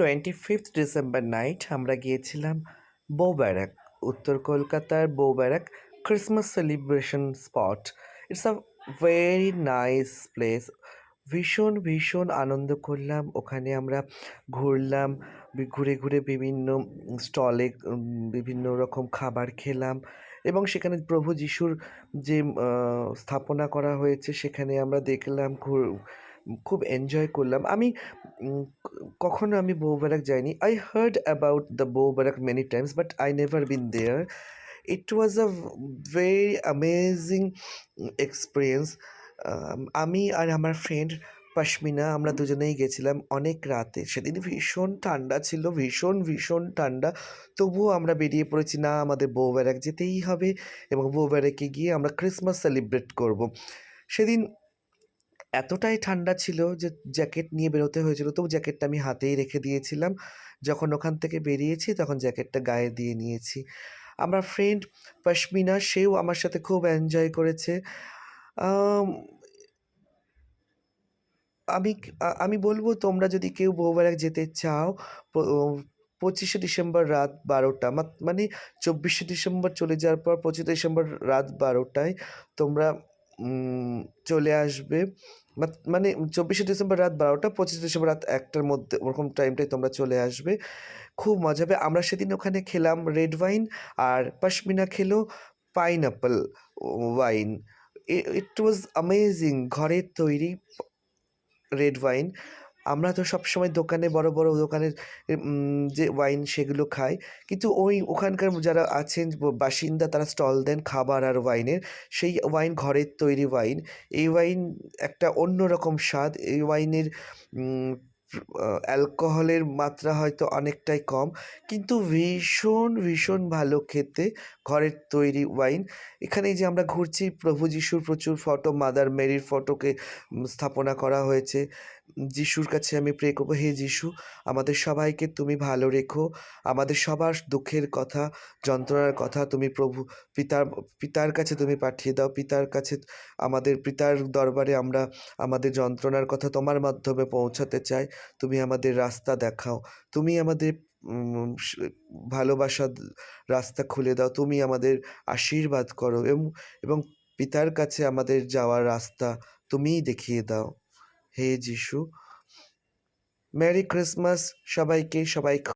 25 December night আমরা গিয়েছিলাম Bow Barracks, উত্তর কলকাতার Bow Barracks Christmas celebration spot. It's a very nice place. ভীষণ ভীষণ আনন্দ করলাম ওখানে। আমরা ঘুরলাম, ঘুরে ঘুরে বিভিন্ন স্টলে বিভিন্ন রকম খাবার খেলাম এবং সেখানে প্রভু যিশুর যে স্থাপনা করা হয়েছে সেখানে আমরা দেখলাম, খুব এনজয় করলাম। কখনো আমি বউব্যারাক যাইনি। I heard about the Boubarak many times, but I never been there. It was a very amazing experience. আমি আর আমার ফ্রেন্ড পাশমিনা আমরা দুজনেই গেছিলাম অনেক রাতে। সেদিন ভীষণ ঠান্ডা ছিল, ভীষণ ভীষণ ঠান্ডা। তবুও আমরা বেরিয়ে পড়েছি, না আমাদের বউব্যারাক যেতেই হবে এবং বউব্যারাকে গিয়ে আমরা ক্রিসমাস সেলিব্রেট করব। সেদিন এতটাই ঠান্ডা ছিল যে জ্যাকেট নিয়ে বেরোতে হয়েছিল, তবু জ্যাকেটটা আমি হাতেই রেখে দিয়েছিলাম। যখন ওখান থেকে বেরিয়েছি তখন জ্যাকেটটা গায়ে দিয়ে নিয়েছি। আমার ফ্রেন্ড পশমিনা সেও আমার সাথে খুব এনজয় করেছে। আম আমি আমি বলব, তোমরা যদি কেউ বউবারাক যেতে চাও, প ২৫শে ডিসেম্বর রাত ১২টা মানে ২৪শে ডিসেম্বর চলে যাওয়ার পর ২৫শে ডিসেম্বর রাত ১২টায় তোমরা চলে আসবে। মানে ২৪শে ডিসেম্বর রাত ১২টা, ২৫শে ডিসেম্বর রাত ১টার মধ্যে ওরকম টাইমটায় তোমরা চলে আসবে। খুব মজা হবে। আমরা সেদিন ওখানে খেলাম রেড ওয়াইন আর পশমিনা খেলো pineapple wine. It was amazing. ঘরের তৈরি রেড ওয়াইন। আমরা তো সবসময় দোকানে বড় বড় দোকানের যে ওয়াইন সেগুলো খাই, কিন্তু ওখানকার যারা আছেন বাসিন্দা তারা স্টল দেন খাবার আর ওয়াইনের। সেই ওয়াইন ঘরের তৈরি ওয়াইন। এই ওয়াইন একটা অন্যরকম স্বাদ। এই ওয়াইনের অ্যালকোহলের মাত্রা হয়তো অনেকটাই কম, কিন্তু ভীষণ ভীষণ ভালো খেতে ঘরের তৈরি ওয়াইন। এখানে এই যে আমরা ঘুরছি, প্রভু যিশুর প্রচুর ফটো, মাদার মেরির ফটোকে স্থাপনা করা হয়েছে। যিশুর কাছে আমি প্রে করবো, হে যিশু, আমাদের সবাইকে তুমি ভালো রেখো। আমাদের সবার দুঃখের কথা, যন্ত্রণার কথা তুমি প্রভু পিতার কাছে তুমি পাঠিয়ে দাও। পিতার কাছে, আমাদের পিতার দরবারে আমরা আমাদের যন্ত্রণার কথা তোমার মাধ্যমে পৌঁছাতে চাই। তুমি আমাদের রাস্তা দেখাও। তুমি আমাদের ভালোবাসার রাস্তা খুলে দাও। তুমি আমাদের আশীর্বাদ করো এবং পিতার কাছে আমাদের যাওয়ার রাস্তা তুমিই দেখিয়ে দাও। হে যিশু, মেরি ক্রিসমাস সবাইকে। সবাই